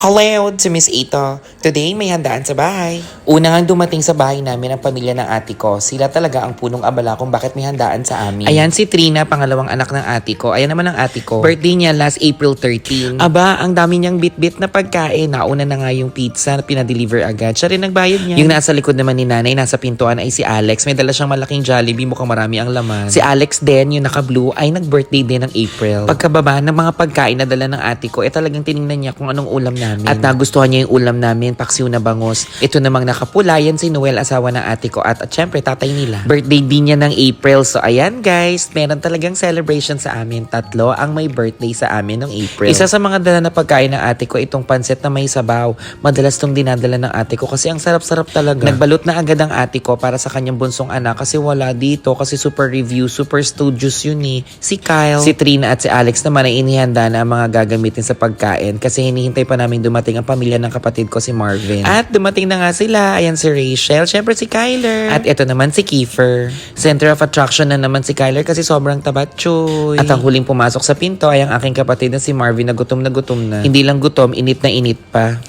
Hello, to Miss Ito. Today may handaan sa bahay. Una nga dumating sa bahay namin ang pamilya ng ate ko. Sila talaga ang punong abala kung bakit may handaan sa amin. Ayan si Trina, pangalawang anak ng ate ko. Ayan naman ang ate ko. Birthday niya last April 13. Aba, ang dami niyang bit-bit na pagkain. Nauna na nga yung pizza na pinadeliver agad. Siya rin nagbayad niya. Yung nasa likod naman ni nanay, nasa pintuan ay si Alex. May dala siyang malaking Jollibee, mukhang marami ang laman. Si Alex din, yung naka-blue, ay nag-birthday din ng April. Pagkababa ng mga pagkain na dala ng ate ko, talagang tiningnan niya kung anong ulam namin. At nagustuhan niya yung ulam namin, paksiw na bangus. Ito namang nakapula, yan si Noel, asawa ng ate ko. At syempre, tatay nila. Birthday din niya ng April. So ayan guys, meron talagang celebration sa amin. Tatlo ang may birthday sa amin ng April. Isa sa mga dala na pagkain ng ate ko, itong pansit na may sabaw. Madalas tong dinadala ng ate ko kasi ang sarap-sarap talaga. Nagbalot na agad ang ate ko para sa kanyang bunsong anak kasi wala dito. Kasi super review, super studious yun eh. Si Kyle, si Trina at si Alex naman ay inihanda na ang mga gagamitin sa pagkain kasi hinihintay pa namin dumating ang pamilya ng kapatid ko si Marvin. At dumating na nga sila. Ayan si Rachel. Syempre si Kyler. At ito naman si Kiefer. Center of attraction na naman si Kyler kasi sobrang tabatchoy. At ang huling pumasok sa pinto ay ang aking kapatid na si Marvin na gutom na. Hindi lang gutom, init na init pa.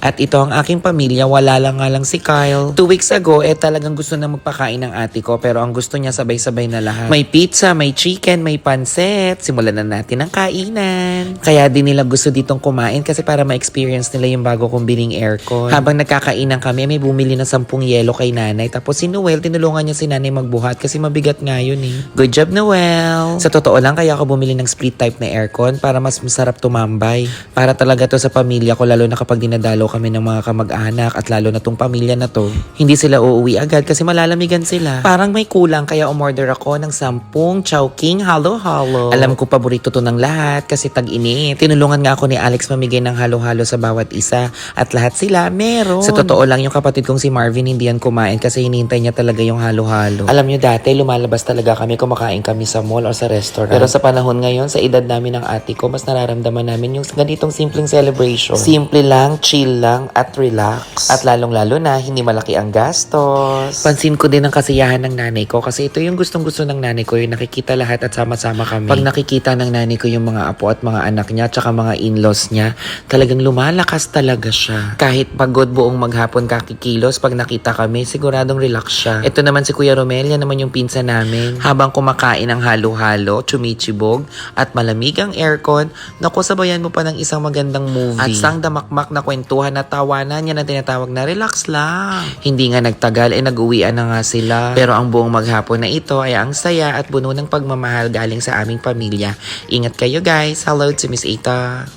At ito ang aking pamilya, wala lang nga lang si Kyle. 2 weeks ago, talagang gusto na magpakain ng ate ko pero ang gusto niya sabay-sabay na lahat. May pizza, may chicken, may pansit. Simulan na natin ang kainan. Kaya din nila gusto ditong kumain kasi para ma-experience nila yung bago kong biling aircon. Habang nagkakainan kami, may bumili ng 10 yelo kay nanay. Tapos si Noel, tinulungan niya si nanay magbuhat kasi mabigat nga yun eh. Good job, Noel! Sa totoo lang, kaya ako bumili ng split type na aircon para mas masarap tumambay. Para talaga to sa pamilya ko, lalo na kapag dinadalo kami ng mga kamag-anak at lalo na tong pamilya na to. Hindi sila uuwi agad kasi malalamigan sila. Parang may kulang kaya umorder ako ng 10 Chowking halo-halo. Alam ko paborito to ng lahat kasi tag-init. Tinulungan nga ako ni Alex mamigay ng halo-halo sa bawat isa at lahat sila meron. Sa totoo lang yung kapatid kong si Marvin hindi yan kumain kasi hinihintay niya talaga yung halo-halo. Alam nyo dati lumalabas talaga kami, kumakain kami sa mall or sa restaurant. Pero sa panahon ngayon, sa edad namin ng ate ko, mas nararamdaman namin yung ganitong simpleng celebration. Simple lang, chill lang at relax. At lalong-lalo na, hindi malaki ang gastos. Pansin ko din ang kasiyahan ng nanay ko kasi ito yung gustong-gusto ng nanay ko, yung nakikita lahat at sama-sama kami. Pag nakikita ng nanay ko yung mga apo at mga anak niya tsaka mga in-laws niya, talagang lumalakas talaga siya. Kahit pagod buong maghapon kakikilos, pag nakita kami, siguradong relax siya. Ito naman si Kuya Romel, yan naman yung pinsan namin. Habang kumakain ng halo-halo, chumichibog, at malamig ang aircon, naku, sabayan mo pa ng isang magandang movie. At sang damakmak na kwentuhan at tawanan, yan ang tinatawag na relax lang. Hindi nga nagtagal, nag-uwian na nga sila. Pero ang buong maghapon na ito ay ang saya at buno ng pagmamahal galing sa aming pamilya. Ingat kayo guys. Hello to Miss Ita.